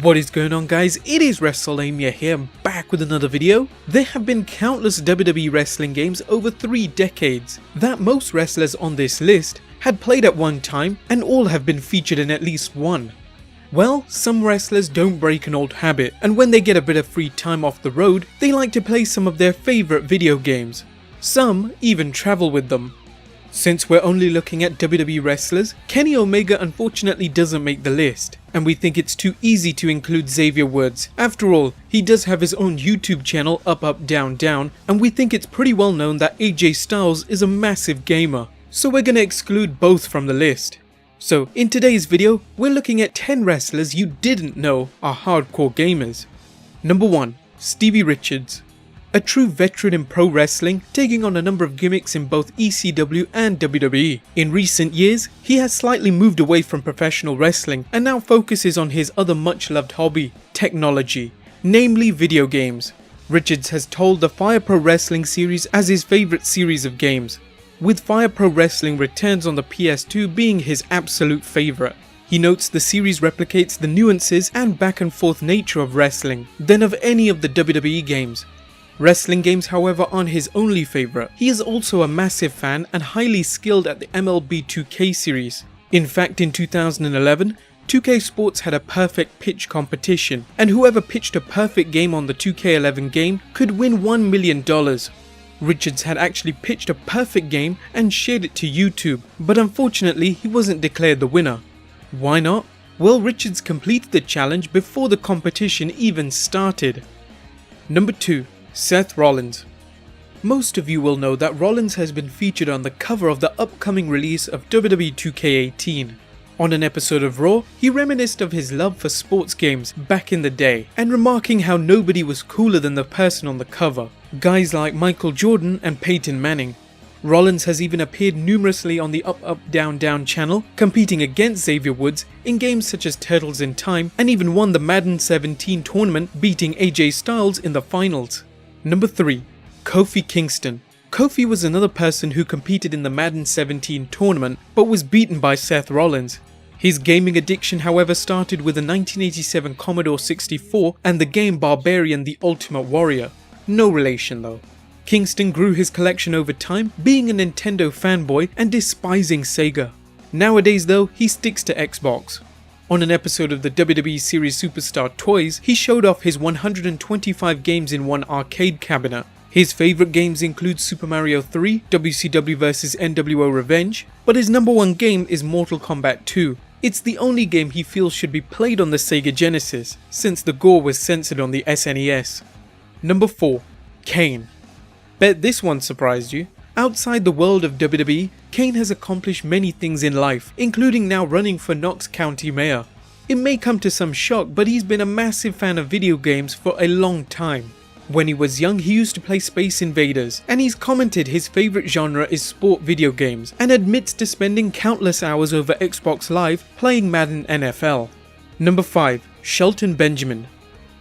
What is going on, guys? It is Wrestlemania here, back with another video. There have been countless WWE wrestling games over 3 decades that most wrestlers on this list had played at one time, and all have been featured in at least one. Well, some wrestlers don't break an old habit, and when they get a bit of free time off the road, they like to play some of their favourite video games. Some even travel with them. Since we're only looking at WWE wrestlers, Kenny Omega unfortunately doesn't make the list, and we think it's too easy to include Xavier Woods. After all, he does have his own YouTube channel, Up Up Down Down, and we think it's pretty well known that AJ Styles is a massive gamer, so we're gonna exclude both from the list. So in today's video, we're looking at 10 wrestlers you didn't know are hardcore gamers. Number 1. Stevie Richards. A true veteran in pro wrestling, taking on a number of gimmicks in both ECW and WWE. In recent years, he has slightly moved away from professional wrestling and now focuses on his other much loved hobby, technology, namely video games. Richards has told the Fire Pro Wrestling series as his favourite series of games, with Fire Pro Wrestling Returns on the PS2 being his absolute favourite. He notes the series replicates the nuances and back and forth nature of wrestling than of any of the WWE games. Wrestling games, however, aren't his only favourite. He is also a massive fan and highly skilled at the MLB 2K series. In fact, in 2011, 2K Sports had a perfect pitch competition, and whoever pitched a perfect game on the 2K11 game could win $1 million. Richards had actually pitched a perfect game and shared it to YouTube, but unfortunately he wasn't declared the winner. Why not? Well, Richards completed the challenge before the competition even started. Number 2. Seth Rollins. Most of you will know that Rollins has been featured on the cover of the upcoming release of WWE 2K18. On an episode of Raw, he reminisced of his love for sports games back in the day, and remarking how nobody was cooler than the person on the cover, guys like Michael Jordan and Peyton Manning. Rollins has even appeared numerously on the Up Up Down Down channel, competing against Xavier Woods in games such as Turtles in Time, and even won the Madden 17 tournament, beating AJ Styles in the finals. Number 3. Kofi Kingston. Kofi was another person who competed in the Madden 17 tournament but was beaten by Seth Rollins. His gaming addiction, however, started with the 1987 Commodore 64 and the game Barbarian the Ultimate Warrior. No relation though. Kingston grew his collection over time, being a Nintendo fanboy and despising Sega. Nowadays though, he sticks to Xbox. On an episode of the WWE series Superstar Toys, he showed off his 125 games in one arcade cabinet. His favourite games include Super Mario 3, WCW vs NWO Revenge, but his number 1 game is Mortal Kombat 2. It's the only game he feels should be played on the Sega Genesis, since the gore was censored on the SNES. Number 4. Kane. Bet this one surprised you. Outside the world of WWE, Kane has accomplished many things in life, including now running for Knox County Mayor. It may come to some shock, but he's been a massive fan of video games for a long time. When he was young, he used to play Space Invaders, and he's commented his favourite genre is sport video games, and admits to spending countless hours over Xbox Live playing Madden NFL. Number 5. Shelton Benjamin.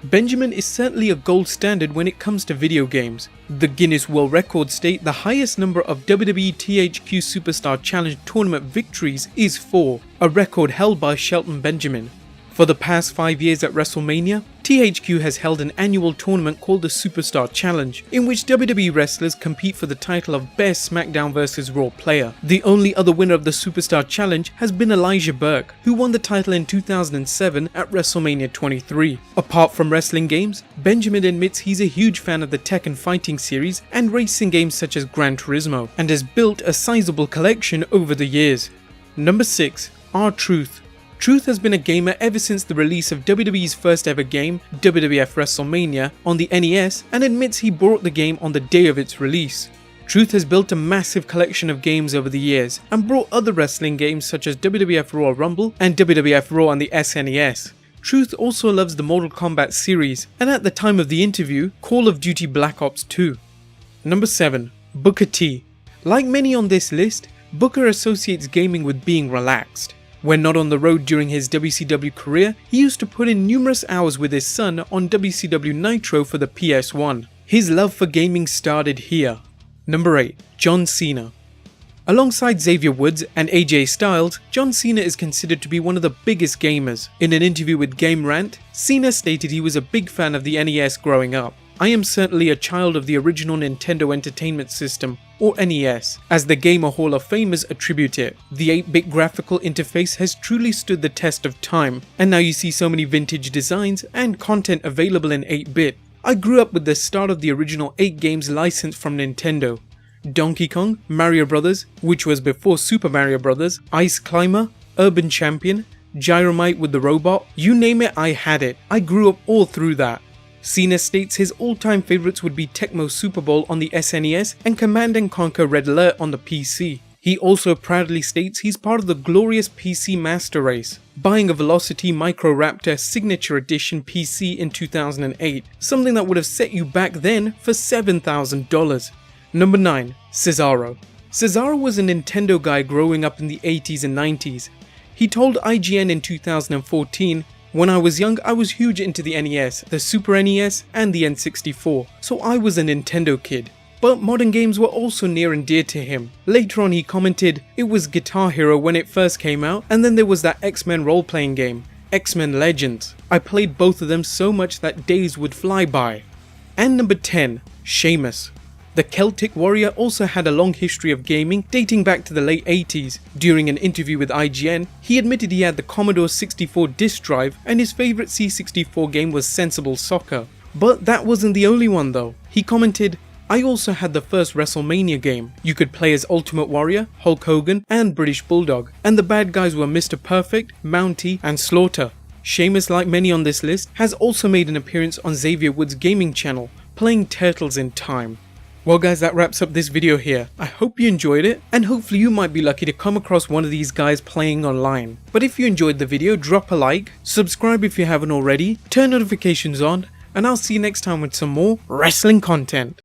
Benjamin is certainly a gold standard when it comes to video games. The Guinness World Records state the highest number of WWE THQ Superstar Challenge tournament victories is 4, a record held by Shelton Benjamin. For the past 5 years at Wrestlemania, THQ has held an annual tournament called the Superstar Challenge, in which WWE wrestlers compete for the title of Best SmackDown vs Raw player. The only other winner of the Superstar Challenge has been Elijah Burke, who won the title in 2007 at WrestleMania 23. Apart from wrestling games, Benjamin admits he's a huge fan of the Tekken fighting series and racing games such as Gran Turismo, and has built a sizable collection over the years. Number 6. RTruth. Truth has been a gamer ever since the release of WWE's first ever game, WWF Wrestlemania, on the NES, and admits he bought the game on the day of its release. Truth has built a massive collection of games over the years, and brought other wrestling games such as WWF Royal Rumble and WWF Raw on the SNES. Truth also loves the Mortal Kombat series, and at the time of the interview, Call of Duty Black Ops 2. Number 7. Booker T. Like many on this list, Booker associates gaming with being relaxed. When not on the road during his WCW career, he used to put in numerous hours with his son on WCW Nitro for the PS1. His love for gaming started here. Number 8. John Cena. Alongside Xavier Woods and AJ Styles, John Cena is considered to be one of the biggest gamers. In an interview with Game Rant, Cena stated he was a big fan of the NES growing up. "I am certainly a child of the original Nintendo Entertainment System, or NES, as the Gamer Hall of Famers attribute it. The 8-bit graphical interface has truly stood the test of time, and now you see so many vintage designs and content available in 8-bit. I grew up with the start of the original 8 games licensed from Nintendo. Donkey Kong, Mario Bros., which was before Super Mario Bros., Ice Climber, Urban Champion, Gyromite with the robot, you name it, I had it. I grew up all through that." Cena states his all-time favorites would be Tecmo Super Bowl on the SNES and Command & Conquer Red Alert on the PC. He also proudly states he's part of the glorious PC Master Race, buying a Velocity Microraptor Signature Edition PC in 2008, something that would have set you back then for $7,000. Number 9. Cesaro. Cesaro was a Nintendo guy growing up in the 80s and 90s. He told IGN in 2014, "When I was young, I was huge into the NES, the Super NES, and the N64, so I was a Nintendo kid. But modern games were also near and dear to him." Later on he commented, "It was Guitar Hero when it first came out, and then there was that X-Men role-playing game, X-Men Legends. I played both of them so much that days would fly by." And number 10. Sheamus. The Celtic warrior also had a long history of gaming dating back to the late 80s. During an interview with IGN, he admitted he had the Commodore 64 disk drive and his favourite C64 game was Sensible Soccer. But that wasn't the only one though. He commented, "I also had the first Wrestlemania game. You could play as Ultimate Warrior, Hulk Hogan and British Bulldog, and the bad guys were Mr. Perfect, Mountie and Slaughter." Sheamus, like many on this list, has also made an appearance on Xavier Woods' gaming channel, playing Turtles in Time. Well guys, that wraps up this video here. I hope you enjoyed it, and hopefully you might be lucky to come across one of these guys playing online. But if you enjoyed the video, drop a like, subscribe if you haven't already, turn notifications on, and I'll see you next time with some more wrestling content.